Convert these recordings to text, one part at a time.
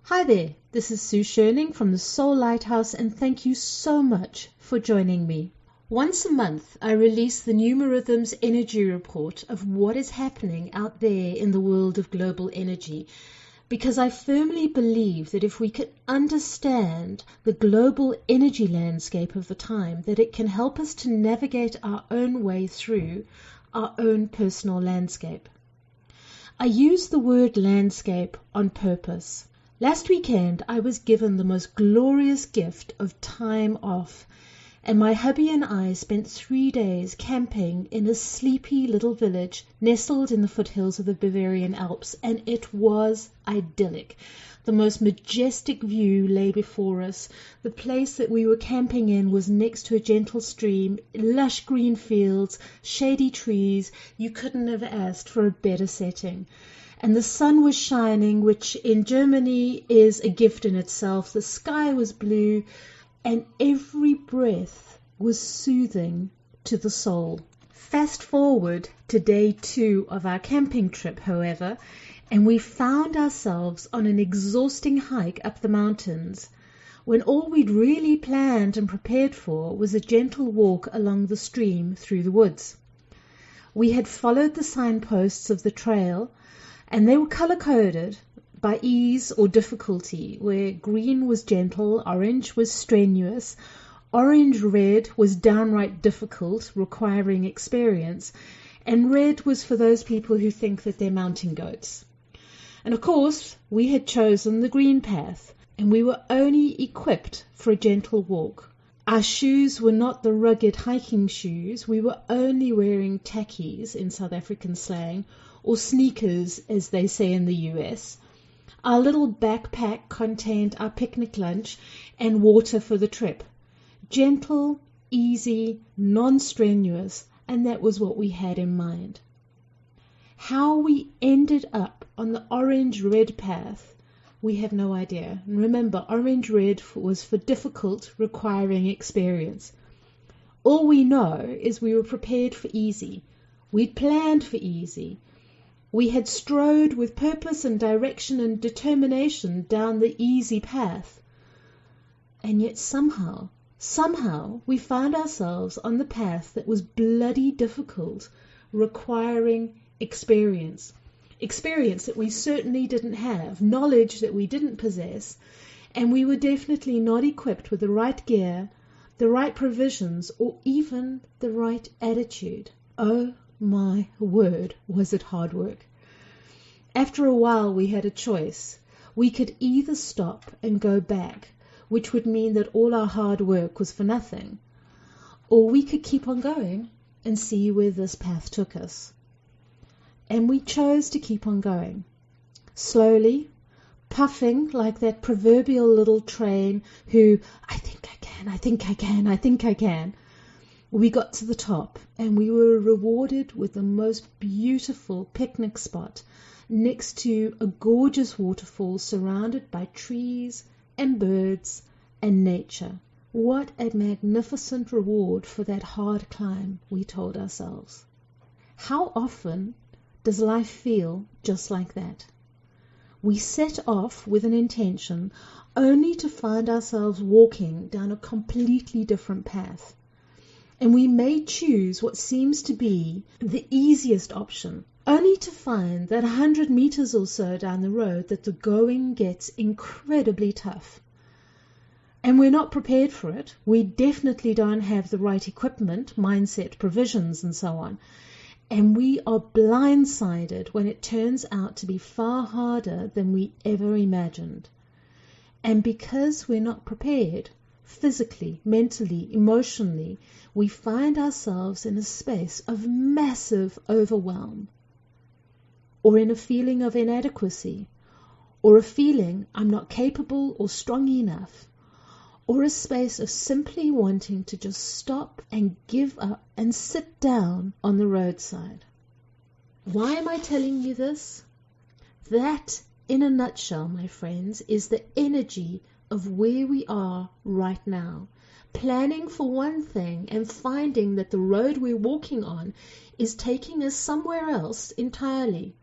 Hi there, this is Sue Schoning from the Soul Lighthouse, and thank you so much for joining me. Once a month, I release the Numerhythms energy report of what is happening out there in the world of global energy, because I firmly believe that if we could understand the global energy landscape of the time, that it can help us to navigate our own way through our own personal landscape. I use the word landscape on purpose. Last weekend, I was given the most glorious gift of time off, and my hubby and I spent 3 days camping in a sleepy little village nestled in the foothills of the Bavarian Alps, and it was idyllic. The most majestic view lay before us. The place that we were camping in was next to a gentle stream, lush green fields, shady trees. You couldn't have asked for a better setting. And the sun was shining, which in Germany is a gift in itself. The sky was blue, and every breath was soothing to the soul. Fast forward to day 2 of our camping trip, however, and we found ourselves on an exhausting hike up the mountains, when all we'd really planned and prepared for was a gentle walk along the stream through the woods. We had followed the signposts of the trail, and they were color-coded by ease or difficulty, where green was gentle, orange was strenuous, orange-red was downright difficult, requiring experience, and red was for those people who think that they're mountain goats. And of course, we had chosen the green path, and we were only equipped for a gentle walk. Our shoes were not the rugged hiking shoes. We were only wearing tackies, in South African slang, or sneakers, as they say in the US. Our little backpack contained our picnic lunch and water for the trip. Gentle, easy, non-strenuous, and that was what we had in mind. How we ended up on the orange-red path, we have no idea. And remember, orange-red was for difficult, requiring experience. All we know is we were prepared for easy. We'd planned for easy. We had strode with purpose and direction and determination down the easy path. And yet somehow, we found ourselves on the path that was bloody difficult, requiring experience. Experience that we certainly didn't have, knowledge that we didn't possess, and we were definitely not equipped with the right gear, the right provisions, or even the right attitude. Oh my word, was it hard work. After a while we had a choice. We could either stop and go back, which would mean that all our hard work was for nothing, or we could keep on going and see where this path took us. And we chose to keep on going, slowly, puffing like that proverbial little train who, I think I can. We got to the top, and we were rewarded with the most beautiful picnic spot next to a gorgeous waterfall surrounded by trees and birds and nature. What a magnificent reward for that hard climb, we told ourselves. How often does life feel just like that? We set off with an intention only to find ourselves walking down a completely different path. And we may choose what seems to be the easiest option, only to find that 100 meters or so down the road that the going gets incredibly tough. And we're not prepared for it. We definitely don't have the right equipment, mindset, provisions, and so on. And we are blindsided when it turns out to be far harder than we ever imagined. And because we're not prepared, physically, mentally, emotionally, we find ourselves in a space of massive overwhelm, or in a feeling of inadequacy, or a feeling I'm not capable or strong enough, or a space of simply wanting to just stop and give up and sit down on the roadside. Why am I telling you this? That, in a nutshell, my friends, is the energy of where we are right now. Planning for one thing and finding that the road we're walking on is taking us somewhere else entirely.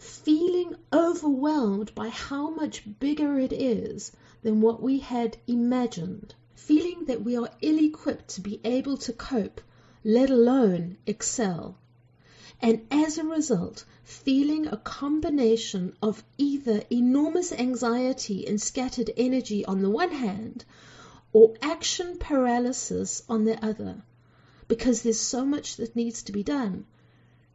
feeling overwhelmed by how much bigger it is than what we had imagined, feeling that we are ill-equipped to be able to cope, let alone excel. And as a result, feeling a combination of either enormous anxiety and scattered energy on the one hand, or action paralysis on the other, because there's so much that needs to be done,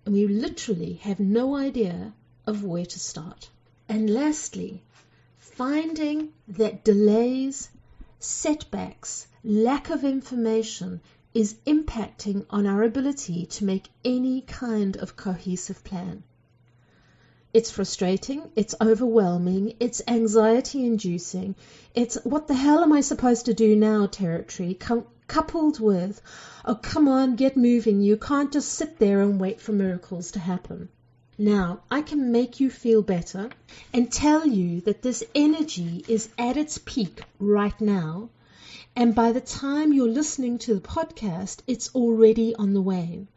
and we literally have no idea of where to start. And lastly, finding that delays, setbacks, lack of information is impacting on our ability to make any kind of cohesive plan. It's frustrating, it's overwhelming, it's anxiety-inducing, it's what the hell am I supposed to do now territory, coupled with, oh come on, get moving, you can't just sit there and wait for miracles to happen. Now, I can make you feel better and tell you that this energy is at its peak right now, and by the time you're listening to the podcast, it's already on the wane.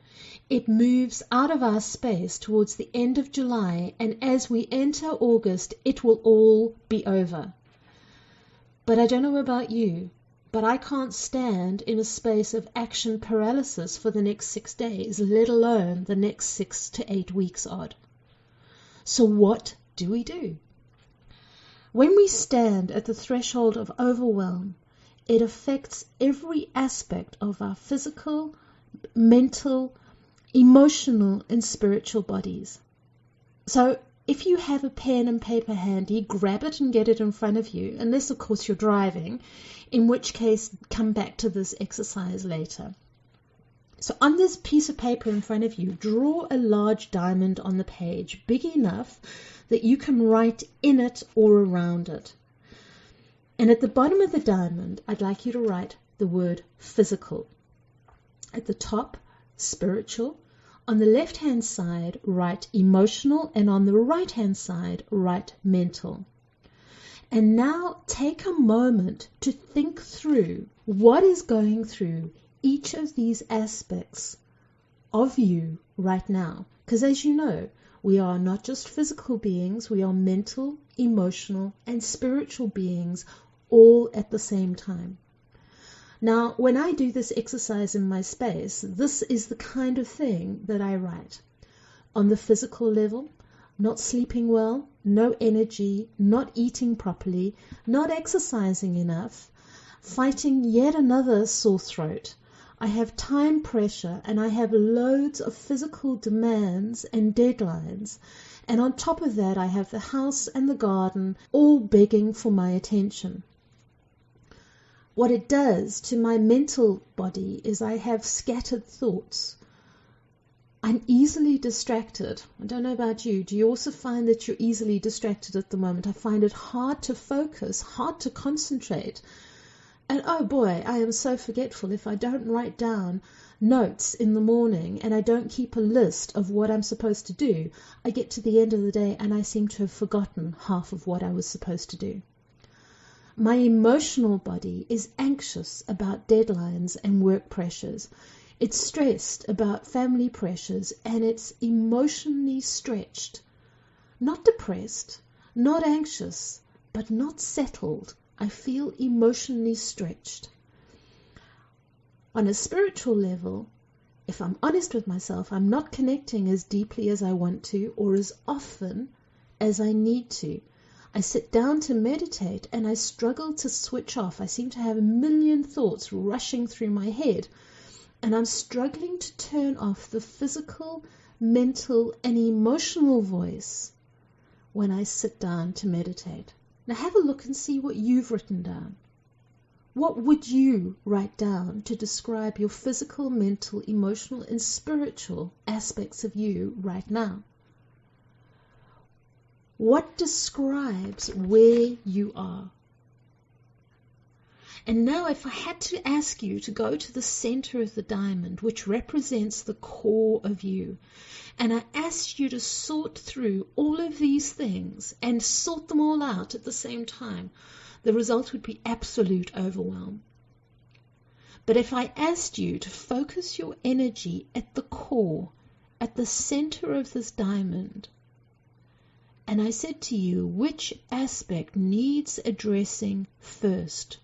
It moves out of our space towards the end of July, and as we enter August, it will all be over. But I don't know about you, but I can't stand in a space of action paralysis for the next 6 days, let alone the next 6 to 8 weeks odd. So what do we do? When we stand at the threshold of overwhelm, it affects every aspect of our physical, mental, emotional, and spiritual bodies. So if you have a pen and paper handy, grab it and get it in front of you, unless of course you're driving, in which case come back to this exercise later. So on this piece of paper in front of you, draw a large diamond on the page, big enough that you can write in it or around it. And at the bottom of the diamond, I'd like you to write the word physical. At the top, spiritual. On the left-hand side, write emotional. And on the right-hand side, write mental. And now take a moment to think through what is going through each of these aspects of you right now. Because as you know, we are not just physical beings, we are mental, emotional, and spiritual beings all at the same time. Now, when I do this exercise in my space, this is the kind of thing that I write. On the physical level, not sleeping well, no energy, not eating properly, not exercising enough, fighting yet another sore throat. I have time pressure and I have loads of physical demands and deadlines. And on top of that, I have the house and the garden all begging for my attention. What it does to my mental body is I have scattered thoughts. I'm easily distracted. I don't know about you. Do you also find that you're easily distracted at the moment? I find it hard to focus, hard to concentrate. And oh boy, I am so forgetful if I don't write down notes in the morning and I don't keep a list of what I'm supposed to do. I get to the end of the day and I seem to have forgotten half of what I was supposed to do. My emotional body is anxious about deadlines and work pressures. It's stressed about family pressures and it's emotionally stretched. Not depressed, not anxious, but not settled. I feel emotionally stretched. On a spiritual level, if I'm honest with myself, I'm not connecting as deeply as I want to or as often as I need to. I sit down to meditate and I struggle to switch off. I seem to have a million thoughts rushing through my head. And I'm struggling to turn off the physical, mental, and emotional voice when I sit down to meditate. Now have a look and see what you've written down. What would you write down to describe your physical, mental, emotional, and spiritual aspects of you right now? What describes where you are? And now if I had to ask you to go to the center of the diamond, which represents the core of you, and I asked you to sort through all of these things and sort them all out at the same time, the result would be absolute overwhelm. But if I asked you to focus your energy at the core, at the center of this diamond, And I said to you, which aspect needs addressing first,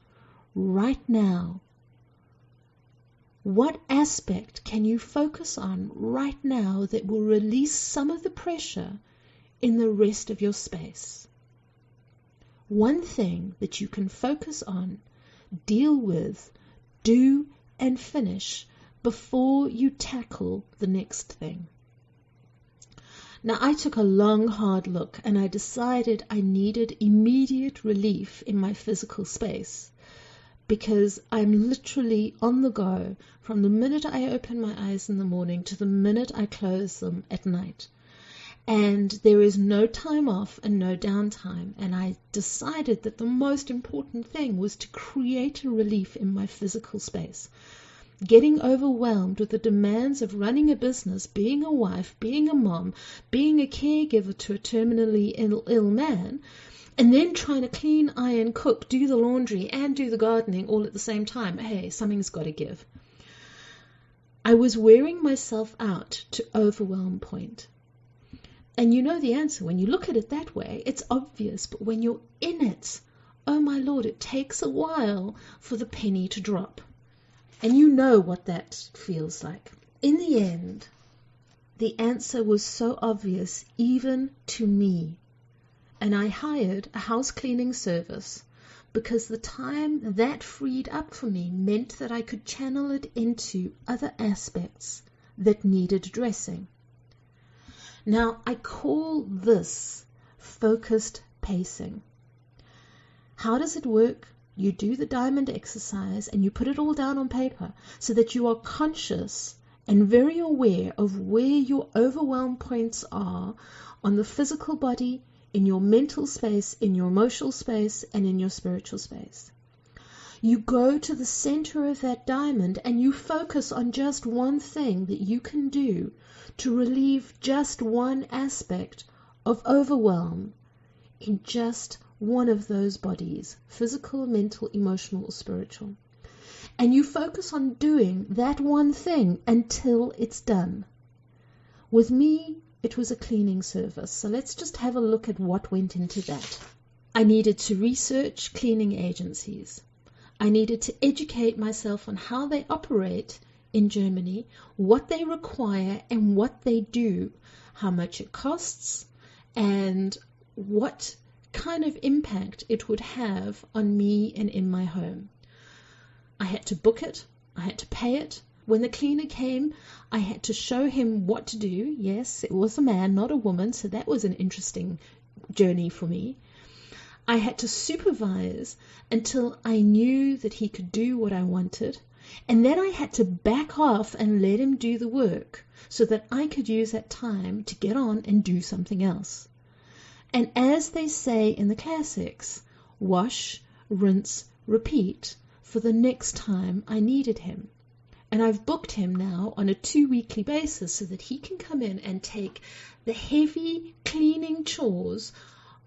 right now? What aspect can you focus on right now that will release some of the pressure in the rest of your space? One thing that you can focus on, deal with, do, and finish before you tackle the next thing. Now, I took a long, hard look and I decided I needed immediate relief in my physical space because I'm literally on the go from the minute I open my eyes in the morning to the minute I close them at night. And there is no time off and no downtime. And I decided that the most important thing was to create a relief in my physical space. Getting overwhelmed with the demands of running a business, being a wife, being a mom, being a caregiver to a terminally ill man, and then trying to clean, iron, cook, do the laundry, and do the gardening all at the same time. Hey, something's got to give. I was wearing myself out to overwhelm point. And you know the answer. When you look at it that way, it's obvious. But when you're in it, oh my Lord, it takes a while for the penny to drop. And you know what that feels like. In the end, the answer was so obvious even to me. And I hired a house cleaning service because the time that freed up for me meant that I could channel it into other aspects that needed addressing. Now, I call this focused pacing. How does it work? You do the diamond exercise and you put it all down on paper so that you are conscious and very aware of where your overwhelm points are on the physical body, in your mental space, in your emotional space, and in your spiritual space. You go to the center of that diamond and you focus on just one thing that you can do to relieve just one aspect of overwhelm in just one of those bodies, physical, mental, emotional, or spiritual. And you focus on doing that one thing until it's done. With me, it was a cleaning service. So let's just have a look at what went into that. I needed to research cleaning agencies. I needed to educate myself on how they operate in Germany, what they require and what they do, how much it costs, and what kind of impact it would have on me and in my home. I had to book it. I had to pay it. When the cleaner came, I had to show him what to do. Yes, it was a man, not a woman, so that was an interesting journey for me. I had to supervise until I knew that he could do what I wanted. And then I had to back off and let him do the work so that I could use that time to get on and do something else. And as they say in the classics, wash, rinse, repeat for the next time I needed him. And I've booked him now on a 2-weekly basis so that he can come in and take the heavy cleaning chores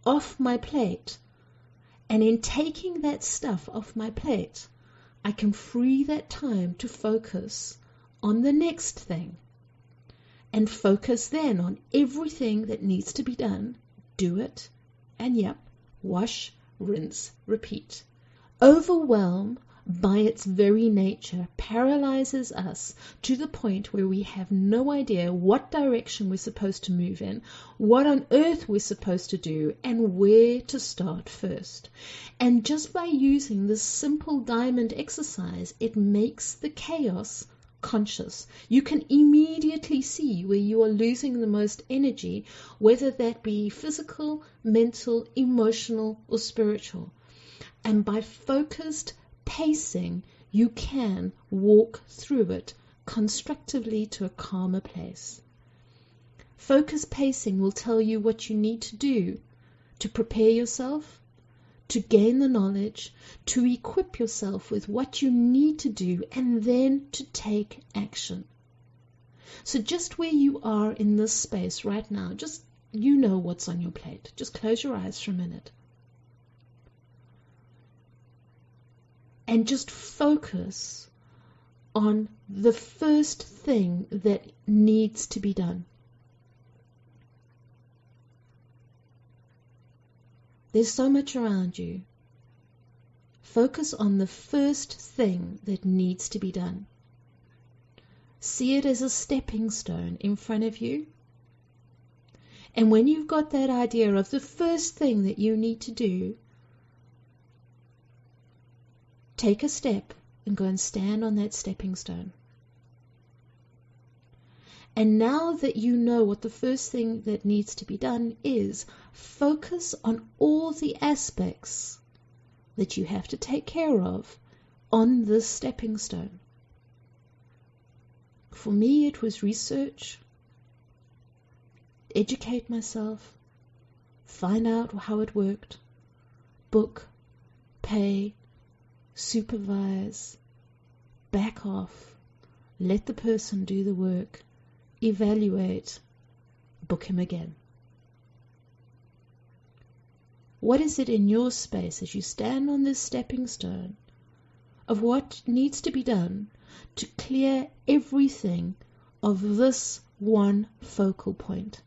off my plate. And in taking that stuff off my plate, I can free that time to focus on the next thing. And focus then on everything that needs to be done. Do it, and wash, rinse, repeat. Overwhelm, by its very nature, paralyzes us to the point where we have no idea what direction we're supposed to move in, what on earth we're supposed to do, and where to start first. And just by using this simple diamond exercise, it makes the chaos conscious. You can immediately see where you are losing the most energy, whether that be physical, mental, emotional, or spiritual. And by focused pacing, you can walk through it constructively to a calmer place. Focused pacing will tell you what you need to do to prepare yourself, to gain the knowledge, to equip yourself with what you need to do, and then to take action. So just where you are in this space right now, just you know what's on your plate. Just close your eyes for a minute. And just focus on the first thing that needs to be done. There's so much around you. Focus on the first thing that needs to be done. See it as a stepping stone in front of you. And when you've got that idea of the first thing that you need to do, take a step and go and stand on that stepping stone. And now that you know what the first thing that needs to be done is, focus on all the aspects that you have to take care of on this stepping stone. For me, it was research, educate myself, find out how it worked, book, pay, supervise, back off, let the person do the work, evaluate, book him again. What is it in your space as you stand on this stepping stone of what needs to be done to clear everything of this one focal point?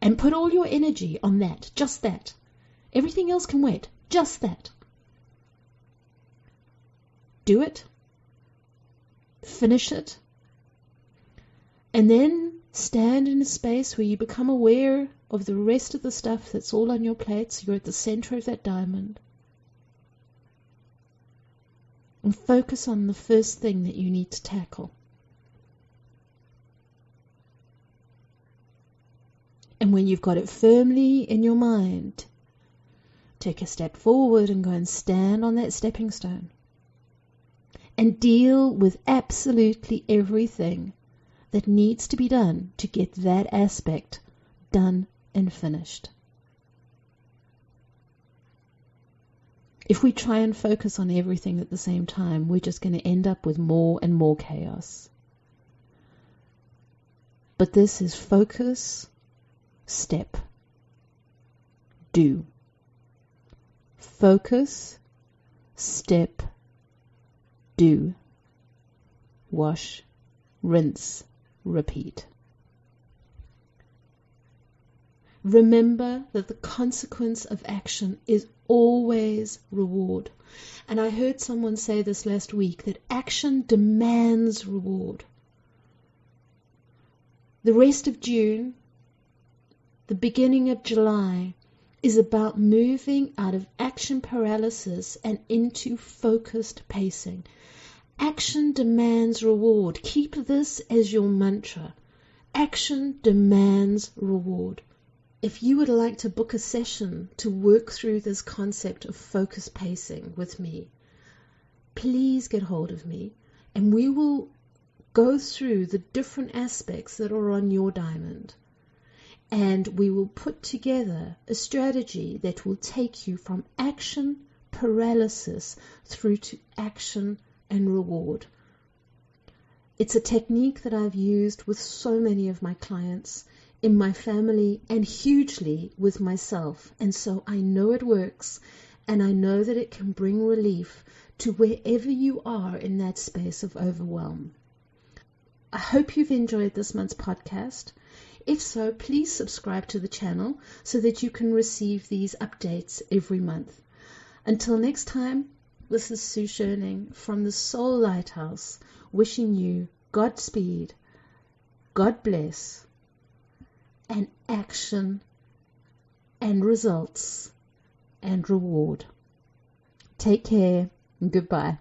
And put all your energy on that, just that. Everything else can wait, just that. Do it. Finish it. And then stand in a space where you become aware of the rest of the stuff that's all on your plate, so you're at the center of that diamond. And focus on the first thing that you need to tackle. And when you've got it firmly in your mind, take a step forward and go and stand on that stepping stone. And deal with absolutely everything that needs to be done to get that aspect done and finished. If we try and focus on everything at the same time, we're just going to end up with more and more chaos. But this is focus, step, do. Focus, step, do. Wash, rinse, repeat. Remember that the consequence of action is always reward. And I heard someone say this last week, that action demands reward. The rest of June, the beginning of July, is about moving out of action paralysis and into focused pacing. Action demands reward. Keep this as your mantra. Action demands reward. If you would like to book a session to work through this concept of focused pacing with me, please get hold of me and we will go through the different aspects that are on your diamond. And we will put together a strategy that will take you from action paralysis through to action and reward. It's a technique that I've used with so many of my clients, in my family, and hugely with myself. And so I know it works, and I know that it can bring relief to wherever you are in that space of overwhelm. I hope you've enjoyed this month's podcast. If so, please subscribe to the channel so that you can receive these updates every month. Until next time, this is Sue Schoning from the Soul Lighthouse, wishing you Godspeed, God bless, and action and results and reward. Take care and goodbye.